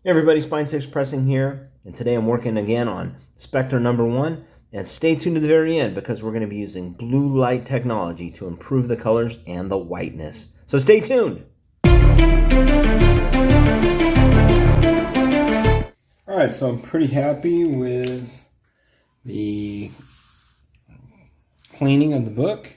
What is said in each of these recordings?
Hey everybody, Spine Pressing here, and today I'm working again on Spectre #1, and stay tuned to the very end because we're going to be using blue light technology to improve the colors and the whiteness. So stay tuned! Alright, so I'm pretty happy with the cleaning of the book,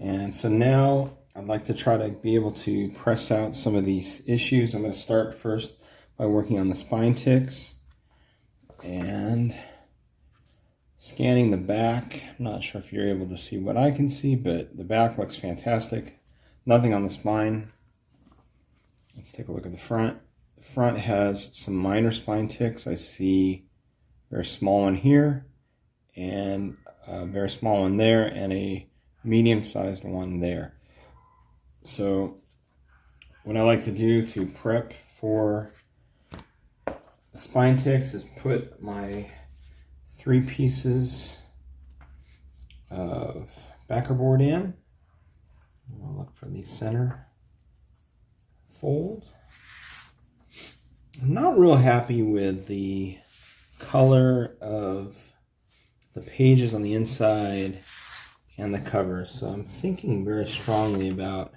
and so now I'd like to try to be able to press out some of these issues. I'm going to start first by working on the spine ticks and scanning the back. I'm not sure if you're able to see what I can see, but the back looks fantastic. Nothing on the spine. Let's take a look at the front. The front has some minor spine ticks. I see a very small one here, and a very small one there, and a medium-sized one there. So what I like to do to prep for the spine ticks is put my 3 pieces of backer board in. I'll look for the center fold. I'm not real happy with the color of the pages on the inside and the cover, so I'm thinking very strongly about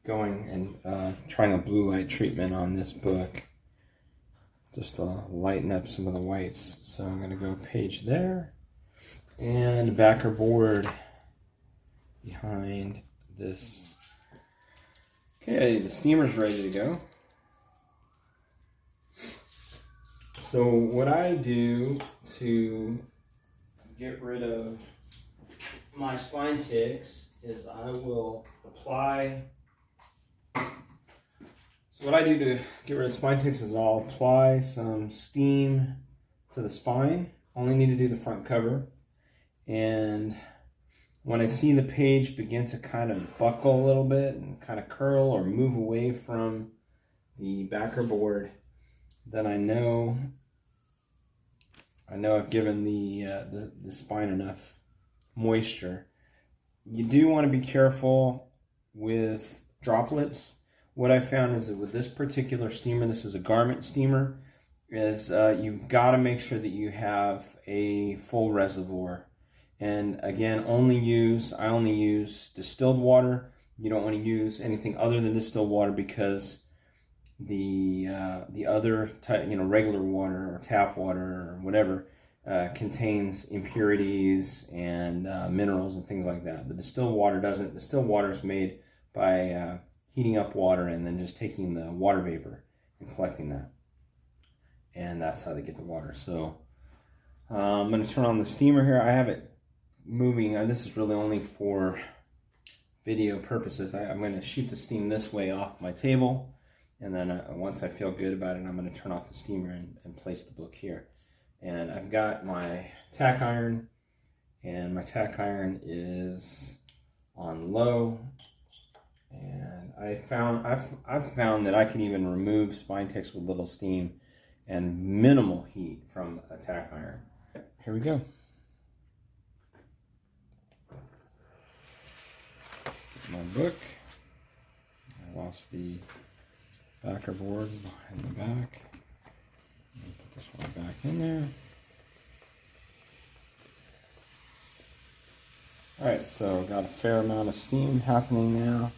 going and trying a blue light treatment on this book just to lighten up some of the whites. So I'm going to go page there and backer board behind this. Okay, the steamer's ready to go. So what I do to get rid of my spine ticks is I will apply. So what I do to get rid of spine ticks is I'll apply some steam to the spine. Only need to do the front cover. And when I see the page begin to kind of buckle a little bit and kind of curl or move away from the backer board, then I know I've given the spine enough moisture. You do want to be careful with droplets. What I found is that with this particular steamer, this is a garment steamer, is you've got to make sure that you have a full reservoir. And again, I only use distilled water. You don't want to use anything other than distilled water because the other type, regular water or tap water or whatever contains impurities and minerals and things like that. The distilled water doesn't. Distilled water is made by heating up water and then just taking the water vapor and collecting that. And that's how they get the water. So I'm going to turn on the steamer here. I have it moving. This is really only for video purposes. I'm going to shoot the steam this way off my table. And then once I feel good about it, I'm going to turn off the steamer and place the book here. And I've got my tack iron. And my tack iron is on low. And I've found that I can even remove spine ticks with little steam and minimal heat from a tack iron. Here we go. My book. I lost the backer board behind the back. Put this one back in there. Alright, so got a fair amount of steam happening now.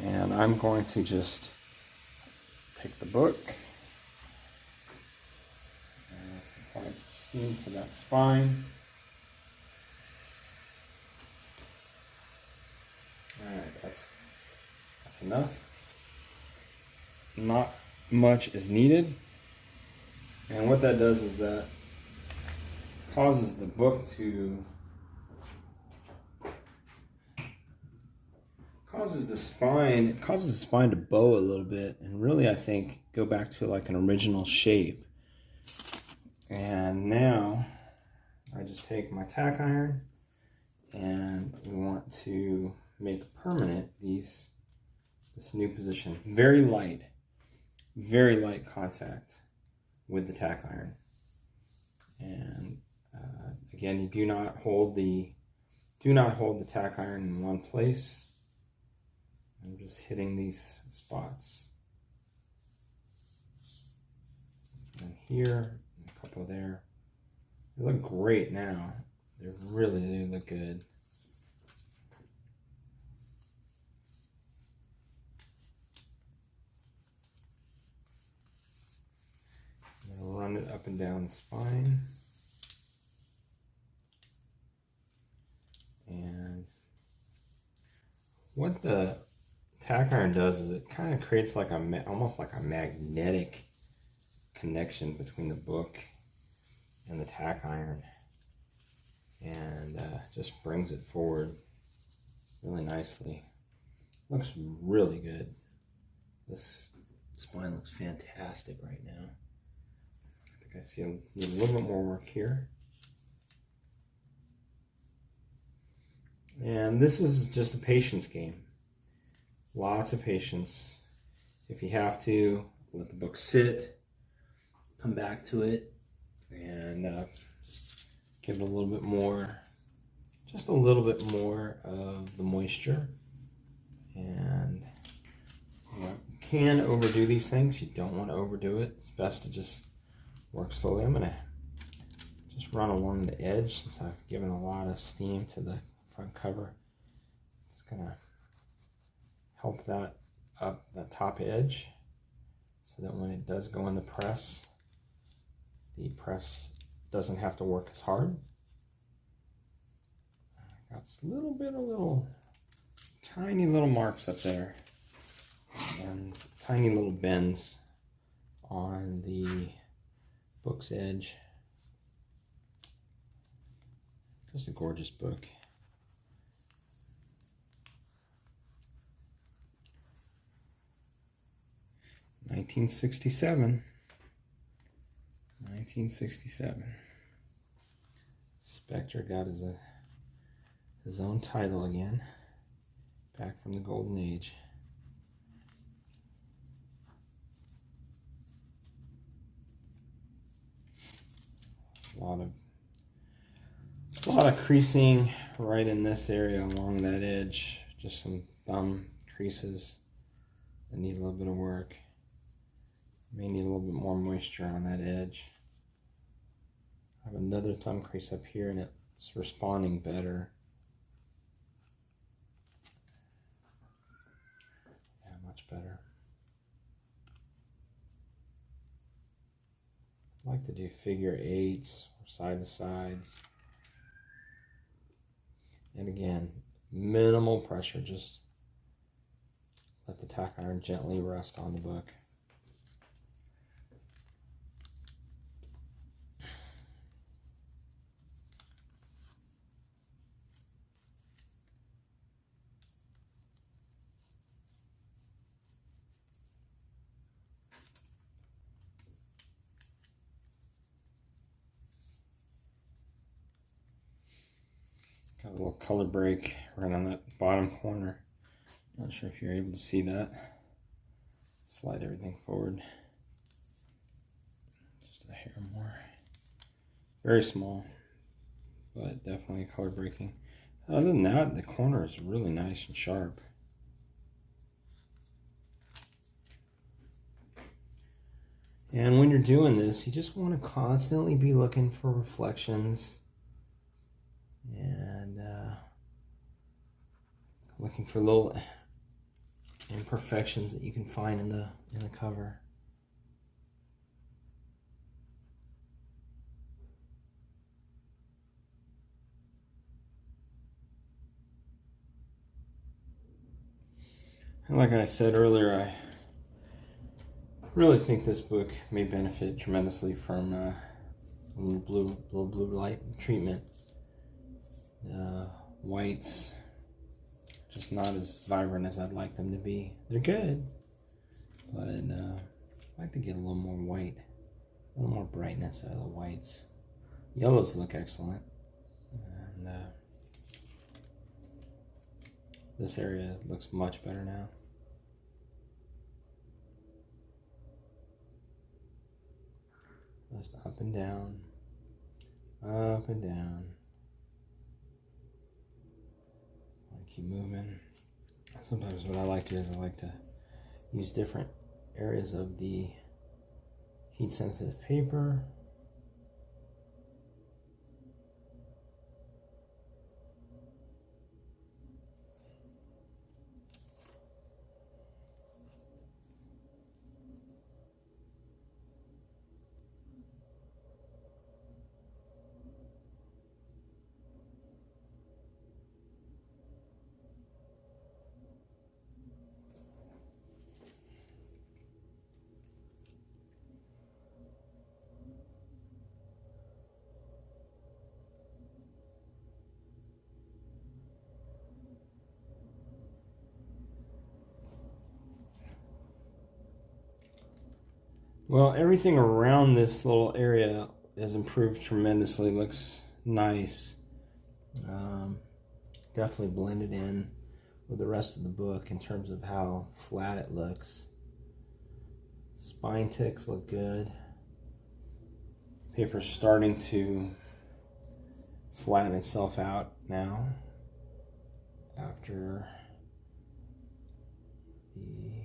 And I'm going to just take the book and apply some steam to that spine. Alright, that's enough. Not much is needed. And what that does is that causes the book to causes the spine to bow a little bit and really, I think, go back to like an original shape. And now I just take my tack iron and we want to make permanent this new position. Very light contact with the tack iron. And again, you do not hold the tack iron in one place. I'm just hitting these spots. here, and a couple there. They look great now. They really do look good. I'm going to run it up and down the spine. And what the tack iron does is it kind of creates like almost like a magnetic connection between the book and the tack iron, and just brings it forward really nicely. Looks really good. This spine looks fantastic right now. I think I see a little bit more work here. And this is just a patience game. Lots of patience. If you have to, let the book sit, come back to it, and give it a little bit more, just a little bit more of the moisture. And you can overdo these things. You don't want to overdo it. It's best to just work slowly. I'm going to just run along the edge since I've given a lot of steam to the front cover. It's going to help that up the top edge so that when it does go in the press doesn't have to work as hard. Got little tiny little marks up there and tiny little bends on the book's edge. Just a gorgeous book. '67. Spectre got his own title again, back from the Golden Age. A lot of creasing right in this area along that edge. Just some thumb creases that need a little bit of work. May need a little bit more moisture on that edge. I have another thumb crease up here and it's responding better. Yeah, much better. I like to do figure eights or side to sides. And again, minimal pressure, just let the tack iron gently rest on the book. Got a little color break right on that bottom corner. Not sure if you're able to see that. Slide everything forward. Just a hair more. Very small, but definitely color breaking. Other than that, the corner is really nice and sharp. And when you're doing this, you just want to constantly be looking for reflections and looking for little imperfections that you can find in the cover. And like I said earlier, I really think this book may benefit tremendously from a little blue light treatment. Whites just not as vibrant as I'd like them to be. They're good, but I'd like to get a little more white, a little more brightness out of the whites. Yellows look excellent, and this area looks much better now. Just up and down, up and down. Keep moving. Sometimes what I like to do is I like to use different areas of the heat sensitive paper. Well, everything around this little area has improved tremendously. Looks nice. Definitely blended in with the rest of the book in terms of how flat it looks. Spine ticks look good. Paper's starting to flatten itself out now after the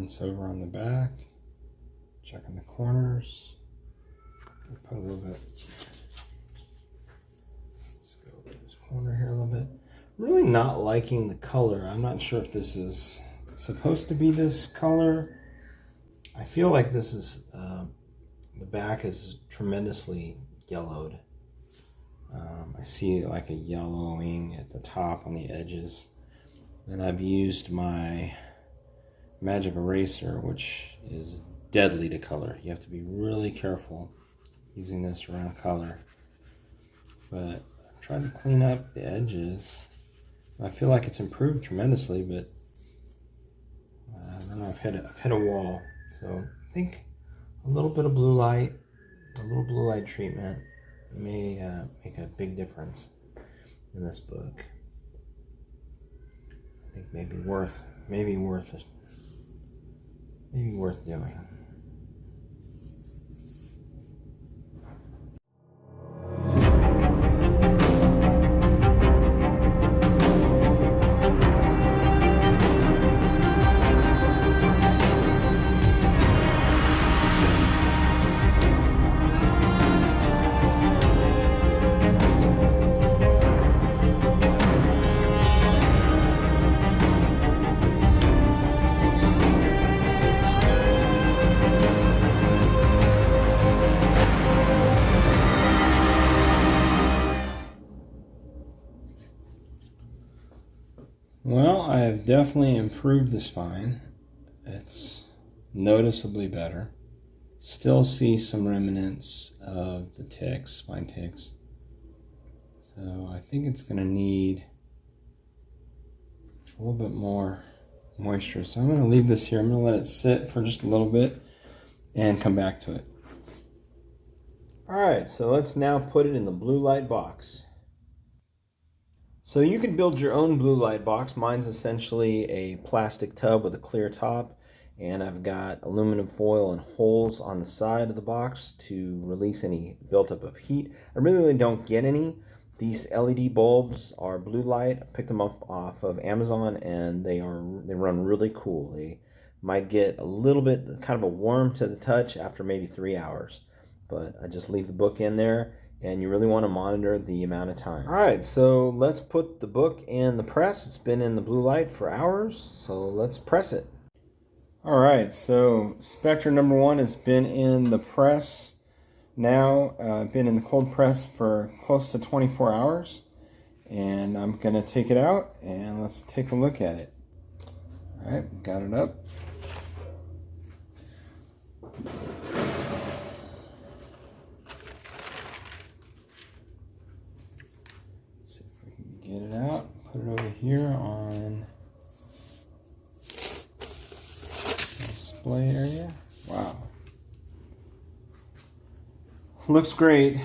once over on the back, checking the corners. I'll put a little bit. Let's go over this corner here a little bit. Really not liking the color. I'm not sure if this is supposed to be this color. I feel like this is the back is tremendously yellowed. I see like a yellowing at the top on the edges, and I've used my magic eraser, which is deadly to color. You have to be really careful using this around color. But I've tried to clean up the edges. I feel like it's improved tremendously, but I don't know, I've hit a wall. So I think a little bit of blue light, a little blue light treatment may make a big difference in this book. I think maybe worth doing. Well, I have definitely improved the spine. It's noticeably better. Still see some remnants of the ticks, spine ticks. So I think it's going to need a little bit more moisture. So I'm going to leave this here. I'm going to let it sit for just a little bit and come back to it. Alright, so let's now put it in the blue light box. So you can build your own blue light box. Mine's essentially a plastic tub with a clear top, and I've got aluminum foil and holes on the side of the box to release any buildup of heat. I really don't get any. These LED bulbs are blue light. I picked them up off of Amazon, and they run really cool. They might get a little bit kind of a warm to the touch after maybe 3 hours. but I just leave the book in there, and you really want to monitor the amount of time. All right, so let's put the book in the press. It's been in the blue light for hours, so let's press it. All right, so Spectre number 1 has been in the press now, been in the cold press for close to 24 hours. And I'm going to take it out and let's take a look at it. All right, got it up. See if we can get it out. Put it over here on the display area. Wow. Looks great.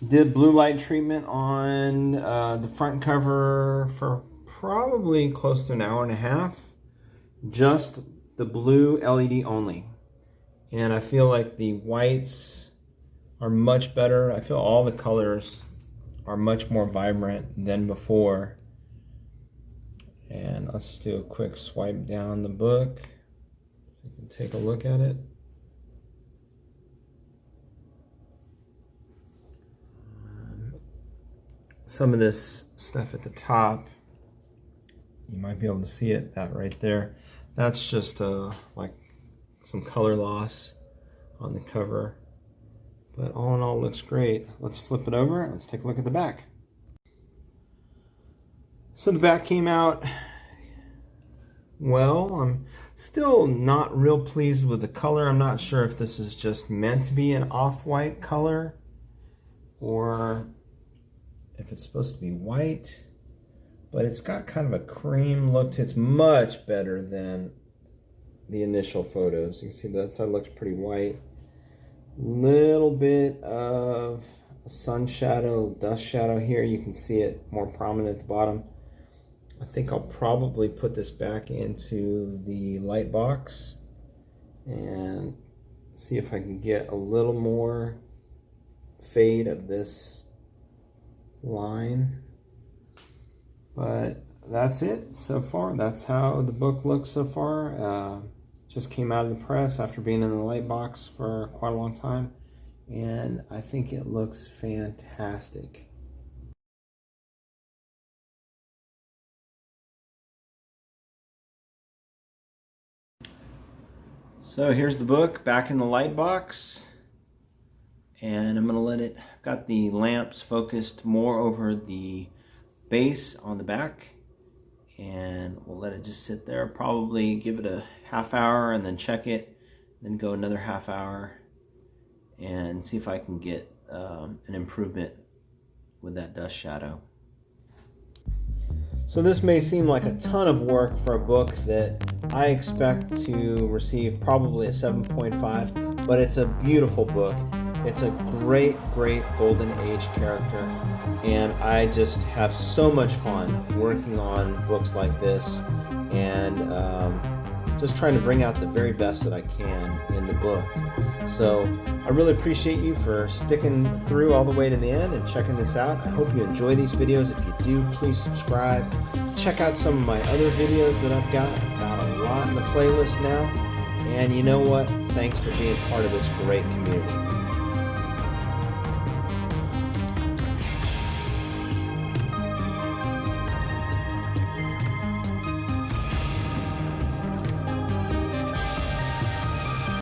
Did blue light treatment on the front cover for probably close to an hour and a half. Just the blue LED only. And I feel like the whites are much better. I feel all the colors are much more vibrant than before. And let's just do a quick swipe down the book so you can take a look at it. Some of this stuff at the top, you might be able to see it, that right there. That's just like some color loss on the cover. But all in all, looks great. Let's flip it over. Let's take a look at the back. So the back came out well. I'm still not real pleased with the color. I'm not sure if this is just meant to be an off-white color or if it's supposed to be white, but it's got kind of a cream look to it. It's much better than the initial photos. You can see that side looks pretty white. Little bit of a sun shadow, dust shadow here. You can see it more prominent at the bottom. I think I'll probably put this back into the light box and see if I can get a little more fade of this line. But that's it so far. That's how the book looks so far. Just came out of the press after being in the light box for quite a long time, and I think it looks fantastic. So here's the book back in the light box, and I'm going to let it, got the lamps focused more over the base on the back, and we'll let it just sit there. Probably give it a half hour and then check it, then go another half hour and see if I can get an improvement with that dust shadow. So this may seem like a ton of work for a book that I expect to receive probably a 7.5, but it's a beautiful book. It's a great, great golden age character, and I just have so much fun working on books like this and just trying to bring out the very best that I can in the book. So I really appreciate you for sticking through all the way to the end and checking this out. I hope you enjoy these videos. If you do, please subscribe. Check out some of my other videos that I've got. I've got a lot in the playlist now. And you know what? Thanks for being part of this great community.